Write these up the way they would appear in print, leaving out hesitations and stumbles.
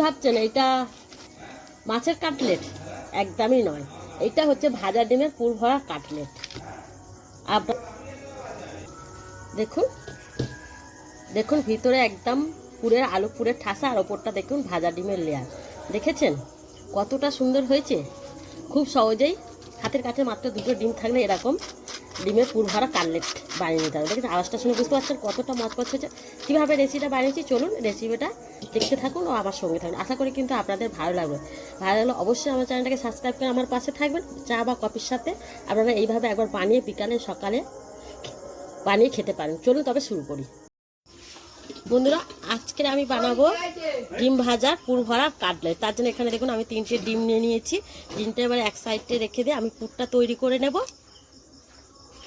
ভাবছেন এটা মাছের কাটলেট? একদমই নয়, এটা হচ্ছে ভাজা ডিমের পুর ভরা কাটলেট। আপনার দেখুন, দেখুন ভিতরে একদম পুরের আলু পুরের ঠাসা, আর ওপরটা দেখুন ভাজা ডিমের লেয়ার। দেখেছেন কতটা সুন্দর হয়েছে? খুব সহজেই হাতের কাছে মাত্র দুটো ডিম থাকলে এরকম ডিমের পুর ভরা কাটলেট বানিয়ে নিতে হবে। দেখেন আওয়াজটা শুনে বুঝতে পারছেন কতটা মচমচ হয়েছে। কীভাবে রেসিপিটা বানিয়েছি চলুন রেসিপিটা দেখতে থাকুন ও আমার সঙ্গে থাকুন। আশা করি কিন্তু আপনাদের ভালো লাগবে। ভালো লাগলে অবশ্যই আমার চ্যানেলটাকে সাবস্ক্রাইব করে আমার পাশে থাকবেন। চা বা কফির সাথে আপনারা এইভাবে একবার বানিয়ে বিকালে সকালে বানিয়ে খেতে পারেন। চলুন তবে শুরু করি। বন্ধুরা, আজকে আমি বানাবো ডিম ভাজা পুর ভরা কাটলেট। তার জন্য এখানে দেখুন আমি 3টে ডিম নিয়ে নিয়েছি। ডিমটা এবার এক সাইডে রেখে দিয়ে আমি পুরটা তৈরি করে নেব।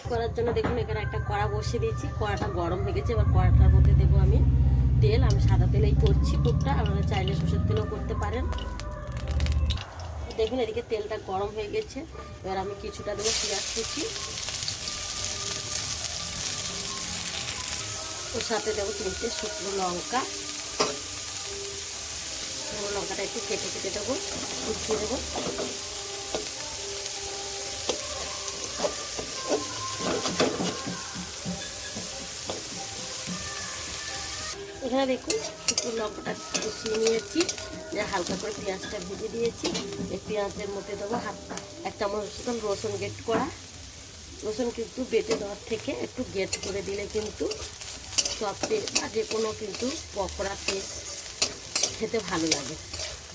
করার জন্য দেখুন এখানে একটা কড়া বসিয়ে দিয়েছি। কড়াটা গরম হয়ে গেছে। এবার কড়াটার মধ্যে দেবো আমি তেল। আমি সাদা তেলেই করছি পুরটা, আপনারা চাইলে সরষের তেলও করতে পারেন। দেখুন এদিকে তেলটা গরম হয়ে গেছে। এবার আমি কিছুটা দেবো পেঁয়াজ কুচি, ওর সাথে দেবো 3টে শুকনো লঙ্কা। শুকনো লঙ্কাটা একটু কেটে কেটে দেবো, কুচিয়ে দেবো। এখানে দেখুন শুকনো লঙ্কাটা কুচিয়ে নিয়েছি, হালকা করে পেঁয়াজটা ভেজে দিয়েছি। এই পেঁয়াজের মধ্যে দেবো এক চামচ রসুন গ্রেট করা। রসুন কিন্তু বেটে দেওয়ার থেকে একটু গ্রেট করে দিলে কিন্তু চপে বা যে কোনো কিন্তু পকোড়া পেস্ট খেতে ভালো লাগে,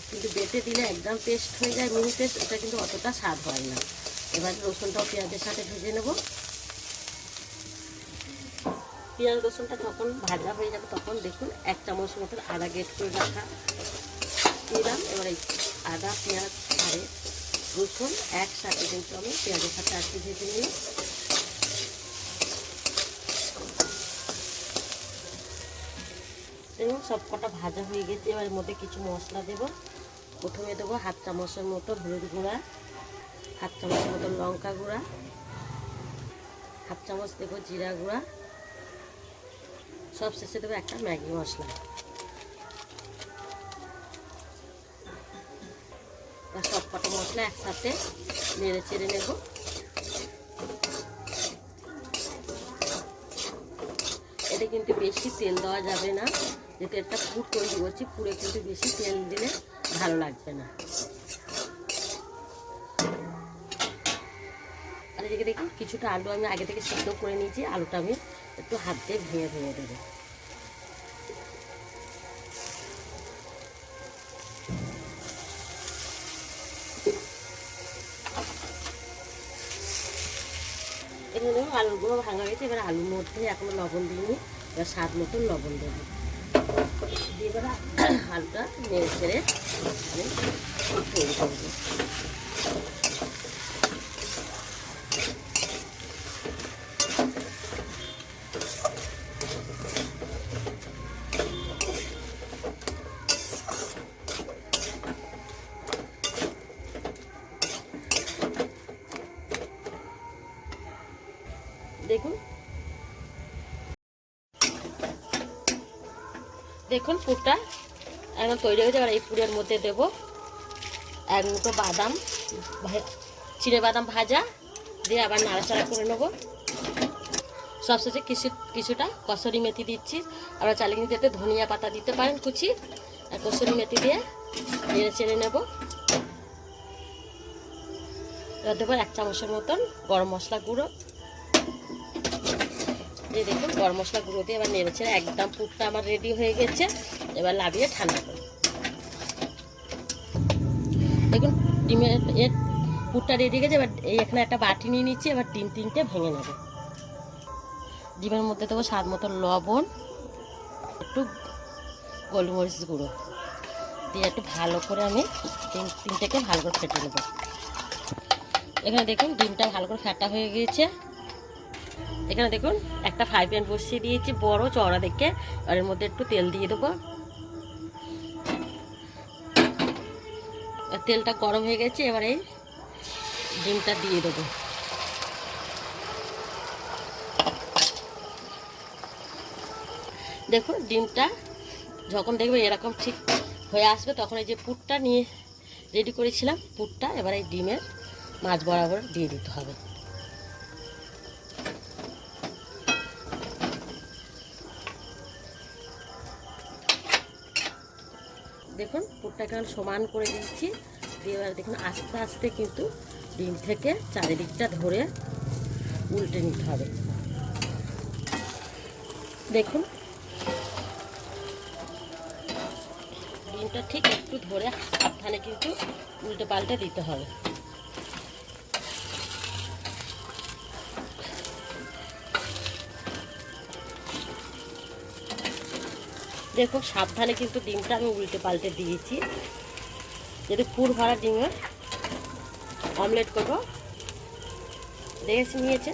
কিন্তু বেটে দিলে একদম পেস্ট হয়ে যায়, মিহি পেস্ট, এটা কিন্তু অতটা স্বাদ হয় না। এবার রসুনটাও পেঁয়াজের সাথে ভেজে নেব। পেঁয়াজ রসুনটা যখন ভাজা হয়ে যাবে তখন দেখুন 1 চামচ মতন আদা গ্রেট করে রাখা দিলাম। এবার এই আদা পেঁয়াজ আর রসুন একসাথে কিন্তু আমি পেঁয়াজের সাথে আজকে ভেজে নিলাম। এবং সব কটা ভাজা হয়ে গেছে। এবার এর মধ্যে কিছু মশলা দেব। প্রথমে দেবো 1/2 চামচের মতো হলুদ গুঁড়া, 1/2 চামচের মতো লঙ্কা গুঁড়া, 1/2 চামচ দেবো জিরা গুঁড়া, সব শেষে দেবো একটা ম্যাগি মশলা। সব কটা মশলা একসাথে নেড়ে চেড়ে নেব। এটা কিন্তু বেশি তেল দেওয়া যাবে না, যেহেতু একটা পুর তৈরি করছি, পুরে কিন্তু বেশি তেল দিলে ভালো লাগবে না। আর এদিকে দেখুন কিছুটা আলু আমি আগে থেকে সিদ্ধ করে নিয়েছি, আলুটা আমি একটু হাত দিয়ে ভেঙে ভেঙে দেবো। এখানে দেখুন আলুগুলো ভাঙা গেছে। এবার আলুর মধ্যে এখনো লবণ দিইনি, এবার স্বাদ মতন লবণ দেবো। দিয়ে এবার আলুটা নেড়ে ছেড়ে আমি তৈরি করবো। দেখুন দেখুন পুরটা একদম তৈরি হয়ে যাবে। আর এই পুরের মধ্যে দেব 1 মুঠো বাদাম, চিড়ে বাদাম ভাজা, দিয়ে আবার নাড়াচাড়া করে নেব। সবশেষে কিছুটা কসুরি মেথি দিচ্ছি। আবার চাইলে কিন্তু এতে ধনিয়া পাতা দিতে পারেন কুচি, আর কসুরি মেথি দিয়ে নেড়ে চেড়ে নেব। এবার দেবো 1 চামচের মতন গরম মশলা গুঁড়ো দিয়ে, দেখুন গরম মশলা গুঁড়ো দিয়ে এবার নেড়ে ছেড়ে একদম পুরটা আমার রেডি হয়ে গেছে। এবার লাভিয়ে ঠান্ডা করব। দেখুন ডিমের পুরটা রেডি হয়ে গেছে। এবার এখানে একটা বাটি নিয়ে নিচ্ছি। এবার ডিম 3টে ভেঙে নেব। ডিমের মধ্যে দেবো স্বাদ মতো লবণ, একটু গোলমরিচ গুঁড়ো দিয়ে একটু ভালো করে আমি ডিম 3টেকে ভালো করে ফেটে নেব। এখানে দেখুন ডিমটা ভালো করে ফেটা হয়ে গিয়েছে। এখানে দেখুন একটা ফ্রাই প্যান বসিয়ে দিয়েছি বড় চওড়া দেখে, আর এর মধ্যে একটু তেল দিয়ে দেবো। তেলটা গরম হয়ে গেছে। এবার এই ডিমটা দিয়ে দেবো। দেখুন ডিমটা যখন দেখবে এরকম ঠিক হয়ে আসবে তখন এই যে পুরটা নিয়ে রেডি করেছিলাম, পুরটা এবার এই ডিমের মাছ বরাবর দিয়ে দিতে হবে। দেখুন পুরটাকে আমি সমান করে দিচ্ছি, দিয়ে এবার দেখুন আস্তে আস্তে কিন্তু ডিম থেকে চারিদিকটা ধরে উল্টে নিতে হবে। দেখুন ডিমটা ঠিক একটু ধরে সাবধানে কিন্তু উল্টে পাল্টে দিতে হবে। দেখো সাবধানে কিন্তু ডিমটা আমি উল্টে পাল্টে দিয়েছি, যদি পুর ভরা ডিমের অমলেট করবো দেখে নিয়েছে।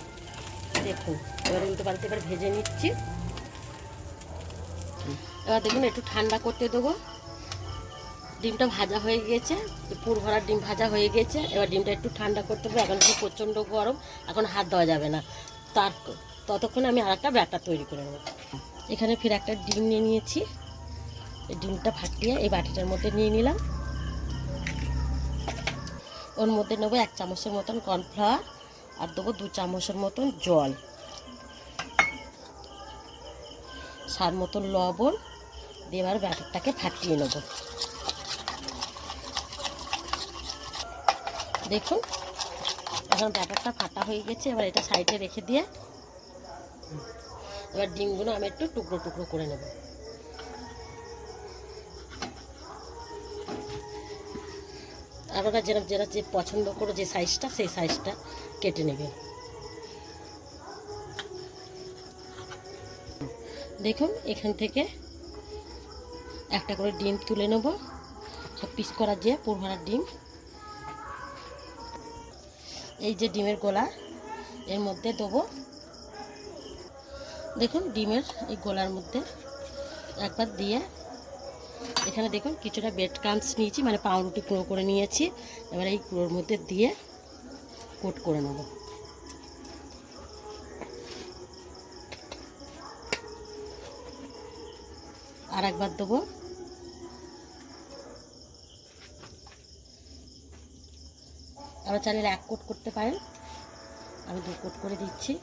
দেখুন এবার উল্টে পাল্টে এবার ভেজে নিচ্ছি। এবার দেখুন একটু ঠান্ডা করতে দেবো। ডিমটা ভাজা হয়ে গিয়েছে, পুর ভরা ডিম ভাজা হয়ে গেছে। এবার ডিমটা একটু ঠান্ডা করতে হবে, এখন তো প্রচণ্ড গরম, এখন হাত দেওয়া যাবে না। ততক্ষণে আমি আর একটা ব্যাটার তৈরি করে নেব। এখানে ফির একটা ডিম নিয়ে নিয়েছি, এই ডিমটা ফাটিয়ে এই বাটিটার মধ্যে নিয়ে নিলাম। ওর মধ্যে নেবো 1 চামচের মতন কর্নফ্লাওয়ার আর দেবো 2 চামচের মতন জল, স্বাদ মতন লবণ দিয়ে এবার ব্যাটারটাকে ফাটিয়ে নেব। দেখুন এখন ব্যাটারটা ফাটা হয়ে গেছে। এবার এটা সাইডে রেখে দিয়ে এবার ডিমগুলো আমি একটু টুকরো টুকরো করে নেব। আপনারা যেটা যে পছন্দ করো যে সাইজটা, সেই সাইজটা কেটে নেবে। দেখুন এখান থেকে একটা করে ডিম তুলে নেব, সব পিস করা যে পুর ভরা ডিম। এই যে ডিমের গোলা এর মধ্যে দেবো। দেখুন ডিমের এই গোলার মধ্যে একবার দিয়ে এখানে দেখুন কিছুটা ব্রেড ক্রাম্বস নিয়েছি, মানে পাউরুটি গুঁড়ো করে নিয়েছি। এবার এই গুঁড়োর মধ্যে দিয়ে কোট করে নেব। আর একবার দেবো। আবার চাইলে 1 কোট করতে পারেন, আমি 2 কোট করে দিচ্ছি।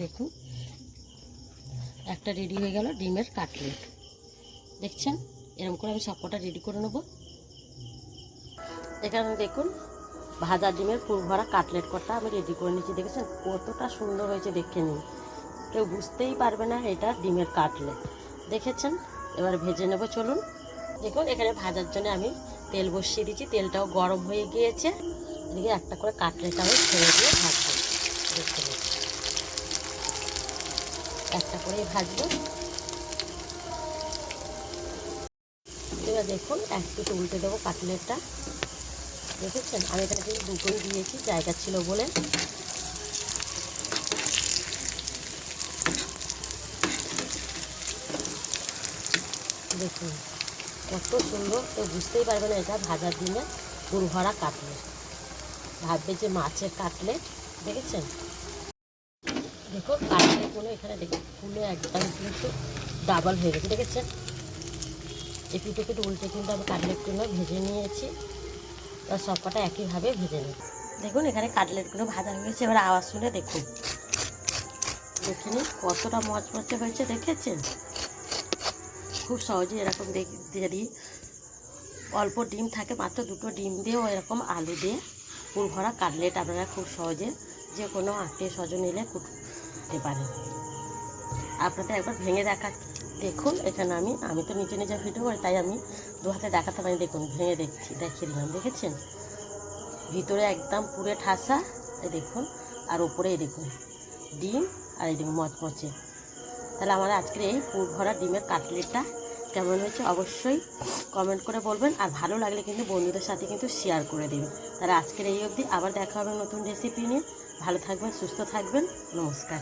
দেখুন একটা রেডি হয়ে গেল ডিমের কাটলেট। দেখছেন এরকম করে আমি সবকটা রেডি করে নেব। এখানে দেখুন ভাজা ডিমের পুর ভরা কাটলেট কটা আমি রেডি করে নিয়েছি। দেখেছেন কতটা সুন্দর হয়েছে, দেখে নিন, কেউ বুঝতেই পারবে না এটা ডিমের কাটলেট। দেখেছেন এবার ভেজে নেব, চলুন। দেখুন এখানে ভাজার জন্য আমি তেল বসিয়ে দিয়েছি, তেলটাও গরম হয়ে গিয়েছে। এদিকে একটা করে কাটলেট আমি ছেড়ে দিয়ে ভাজবো। দেখতে একটা করে ভাজবো। এবার দেখুন একটু উল্টে দেবো কাটলেটটা। দেখেছেন আমি এখানে কিন্তু দুটোই দিয়েছি, জায়গা ছিল বলে। দেখুন কত সুন্দর, কেউ বুঝতেই পারবে না এটা ভাজার দিনে পুর ভরা কাটলেট, ভাববে যে মাছের কাটলেট। দেখেছেন দেখুন কাটলেটগুলো এখানে দেখুন ফুলে একদম কিন্তু ডাবল হয়ে গেছে। দেখেছেন এই পিঠে পিঠে উল্টে কিন্তু আমি কাটলেটগুলো ভেজে নিয়েছি। এবার সবকটা একইভাবে ভেজে নিই। দেখুন এখানে কাটলেটগুলো ভাজা হয়ে গেছে। এবার আওয়াজ শুনে দেখুন, দেখে নিন কতটা মচমচে হয়েছে। দেখেছেন খুব সহজে এরকম যদি অল্প ডিম থাকে, মাত্র 2টো ডিম দিয়েও এরকম আলু দিয়ে পুর ভরা কাটলেট আপনারা খুব সহজে যে কোনো আত্মীয় স্বজন এলে করতে পারেন। আপনাদের একবার ভেঙে দেখা। দেখুন এখানে আমি তো নিচে নিচে ভিডিও করি, তাই আমি 2 হাতে দেখাতে পারি। দেখুন ভেঙে দেখিয়ে দিলাম। দেখেছেন ভিতরে একদম পুরে ঠাসা, এই দেখুন, আর ওপরে এই দেখুন ডিম, আর এই দেখুন মচমচে। তাহলে আমার আজকের এই পুর ভরা ডিমের কাটলেটটা কেমন হয়েছে অবশ্যই কমেন্ট করে বলবেন। আর ভালো লাগলে কিন্তু বন্ধুদের সাথে কিন্তু শেয়ার করে দেবেন। তাহলে আজকের এই অবধি, আবার দেখা হবে নতুন রেসিপি নিয়ে। ভালো থাকবেন, সুস্থ থাকবেন, নমস্কার।